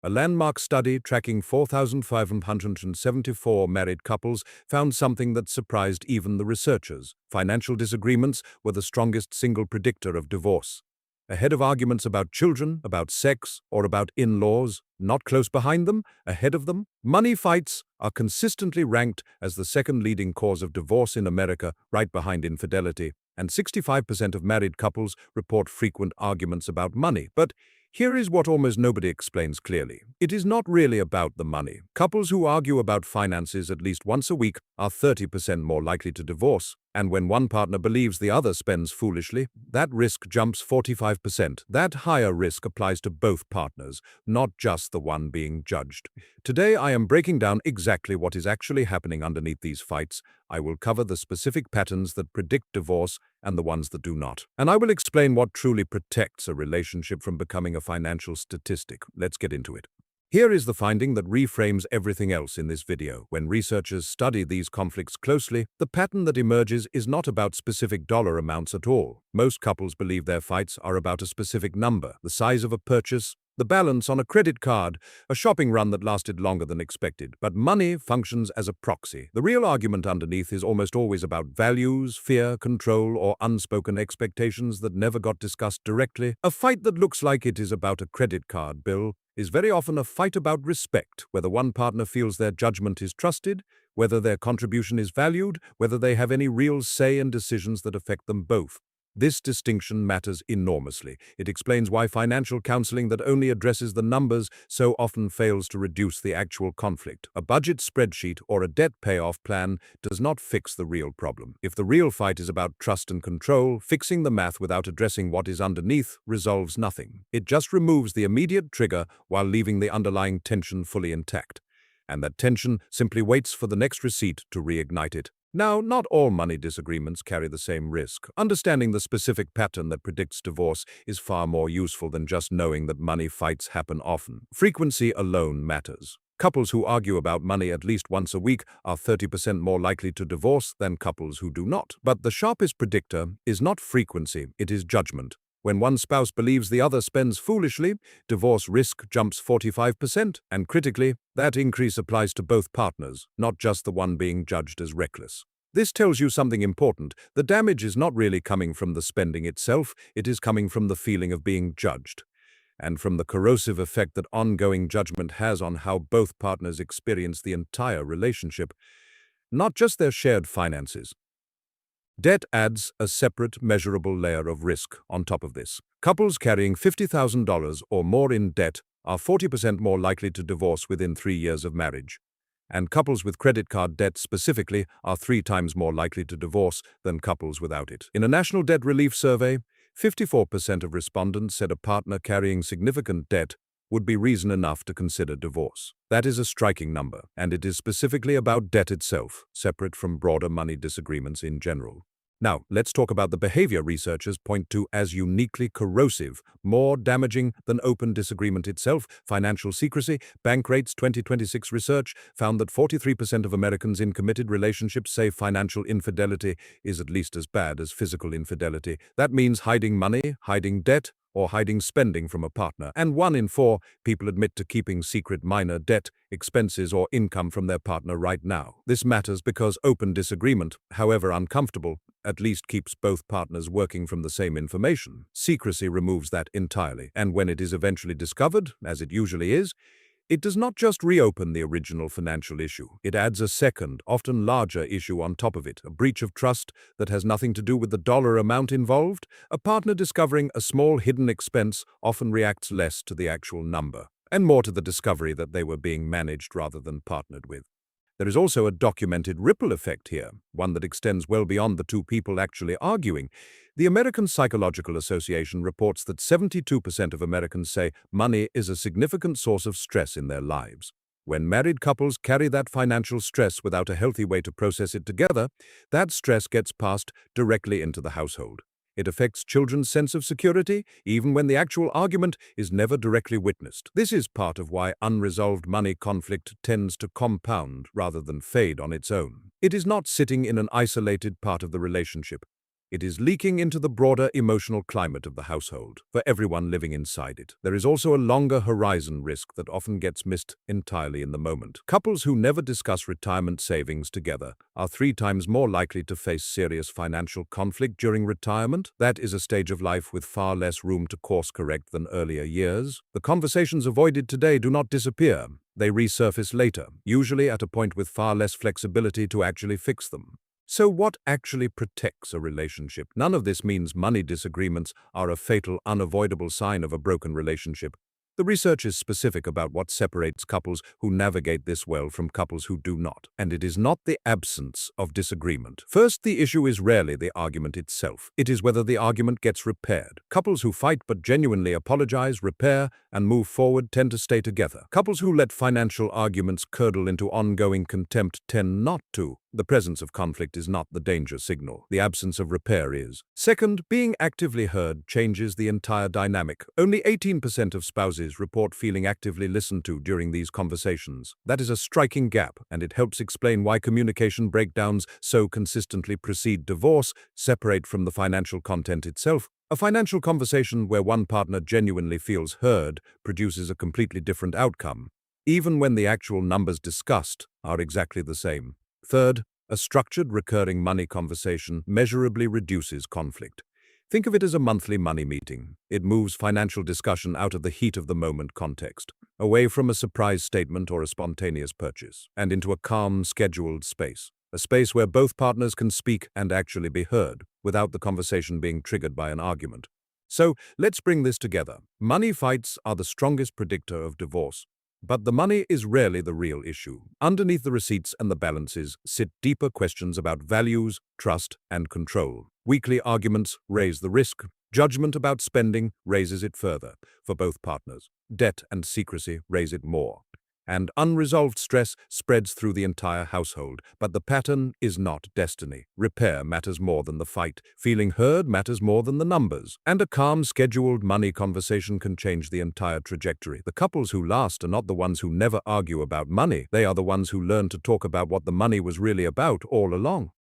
A landmark study tracking 4,574 married couples found something that surprised even the researchers. Financial disagreements were the strongest single predictor of divorce. Ahead of arguments about children, about sex, or about in-laws, not close behind them, ahead of them, money fights are consistently ranked as the second leading cause of divorce in America, right behind infidelity. And 65% of married couples report frequent arguments about money. But here is what almost nobody explains clearly. It is not really about the money. Couples who argue about finances at least once a week are 30% more likely to divorce. And when one partner believes the other spends foolishly, that risk jumps 45%. That higher risk applies to both partners, not just the one being judged. Today, I am breaking down exactly what is actually happening underneath these fights. I will cover the specific patterns that predict divorce and the ones that do not. And I will explain what truly protects a relationship from becoming a financial statistic. Let's get into it. Here is the finding that reframes everything else in this video. When researchers study these conflicts closely, the pattern that emerges is not about specific dollar amounts at all. Most couples believe their fights are about a specific number, the size of a purchase, the balance on a credit card, a shopping run that lasted longer than expected. But money functions as a proxy. The real argument underneath is almost always about values, fear, control, or unspoken expectations that never got discussed directly. A fight that looks like it is about a credit card bill is very often a fight about respect, whether one partner feels their judgment is trusted, whether their contribution is valued, whether they have any real say in decisions that affect them both. This distinction matters enormously. It explains why financial counseling that only addresses the numbers so often fails to reduce the actual conflict. A budget spreadsheet or a debt payoff plan does not fix the real problem. If the real fight is about trust and control, fixing the math without addressing what is underneath resolves nothing. It just removes the immediate trigger while leaving the underlying tension fully intact. And that tension simply waits for the next receipt to reignite it. Now, not all money disagreements carry the same risk. Understanding the specific pattern that predicts divorce is far more useful than just knowing that money fights happen often. Frequency alone matters. Couples who argue about money at least once a week are 30% more likely to divorce than couples who do not. But the sharpest predictor is not frequency, it is judgment. When one spouse believes the other spends foolishly, divorce risk jumps 45%, and critically, that increase applies to both partners, not just the one being judged as reckless. This tells you something important. The damage is not really coming from the spending itself, it is coming from the feeling of being judged, and from the corrosive effect that ongoing judgment has on how both partners experience the entire relationship, not just their shared finances. Debt adds a separate, measurable layer of risk on top of this. Couples carrying $50,000 or more in debt are 40% more likely to divorce within 3 years of marriage. And couples with credit card debt specifically are 3 times more likely to divorce than couples without it. In a national debt relief survey, 54% of respondents said a partner carrying significant debt would be reason enough to consider divorce. That is a striking number, and it is specifically about debt itself, separate from broader money disagreements in general. Now, let's talk about the behavior researchers point to as uniquely corrosive, more damaging than open disagreement itself. Financial secrecy. Bankrate's 2026 research found that 43% of Americans in committed relationships say financial infidelity is at least as bad as physical infidelity. That means hiding money, hiding debt, or hiding spending from a partner. And 1 in 4 people admit to keeping secret minor debt, expenses, or income from their partner right now. This matters because open disagreement, however uncomfortable, at least keeps both partners working from the same information. Secrecy removes that entirely, and when it is eventually discovered, as it usually is, it does not just reopen the original financial issue. It adds a second, often larger issue on top of it, a breach of trust that has nothing to do with the dollar amount involved. A partner discovering a small hidden expense often reacts less to the actual number, and more to the discovery that they were being managed rather than partnered with. There is also a documented ripple effect here, one that extends well beyond the 2 people actually arguing. The American Psychological Association reports that 72% of Americans say money is a significant source of stress in their lives. When married couples carry that financial stress without a healthy way to process it together, that stress gets passed directly into the household. It affects children's sense of security, even when the actual argument is never directly witnessed. This is part of why unresolved money conflict tends to compound rather than fade on its own. It is not sitting in an isolated part of the relationship. It is leaking into the broader emotional climate of the household, for everyone living inside it. There is also a longer horizon risk that often gets missed entirely in the moment. Couples who never discuss retirement savings together are 3 times more likely to face serious financial conflict during retirement. That is a stage of life with far less room to course correct than earlier years. The conversations avoided today do not disappear. They resurface later, usually at a point with far less flexibility to actually fix them. So what actually protects a relationship? None of this means money disagreements are a fatal, unavoidable sign of a broken relationship. The research is specific about what separates couples who navigate this well from couples who do not, and it is not the absence of disagreement. First, the issue is rarely the argument itself. It is whether the argument gets repaired. Couples who fight but genuinely apologize, repair, and move forward tend to stay together. Couples who let financial arguments curdle into ongoing contempt tend not to. The presence of conflict is not the danger signal. The absence of repair is. Second, being actively heard changes the entire dynamic. Only 18% of spouses report feeling actively listened to during these conversations. That is a striking gap, and it helps explain why communication breakdowns so consistently precede divorce, separate from the financial content itself. A financial conversation where one partner genuinely feels heard produces a completely different outcome, even when the actual numbers discussed are exactly the same. Third, a structured, recurring money conversation measurably reduces conflict. Think of it as a monthly money meeting. It moves financial discussion out of the heat of the moment context, away from a surprise statement or a spontaneous purchase, and into a calm, scheduled space. A space where both partners can speak and actually be heard, without the conversation being triggered by an argument. So, let's bring this together. Money fights are the strongest predictor of divorce. But the money is rarely the real issue. Underneath the receipts and the balances sit deeper questions about values, trust, and control. Weekly arguments raise the risk. Judgment about spending raises it further for both partners. Debt and secrecy raise it more. And unresolved stress spreads through the entire household. But the pattern is not destiny. Repair matters more than the fight. Feeling heard matters more than the numbers. And a calm, scheduled money conversation can change the entire trajectory. The couples who last are not the ones who never argue about money. They are the ones who learn to talk about what the money was really about all along.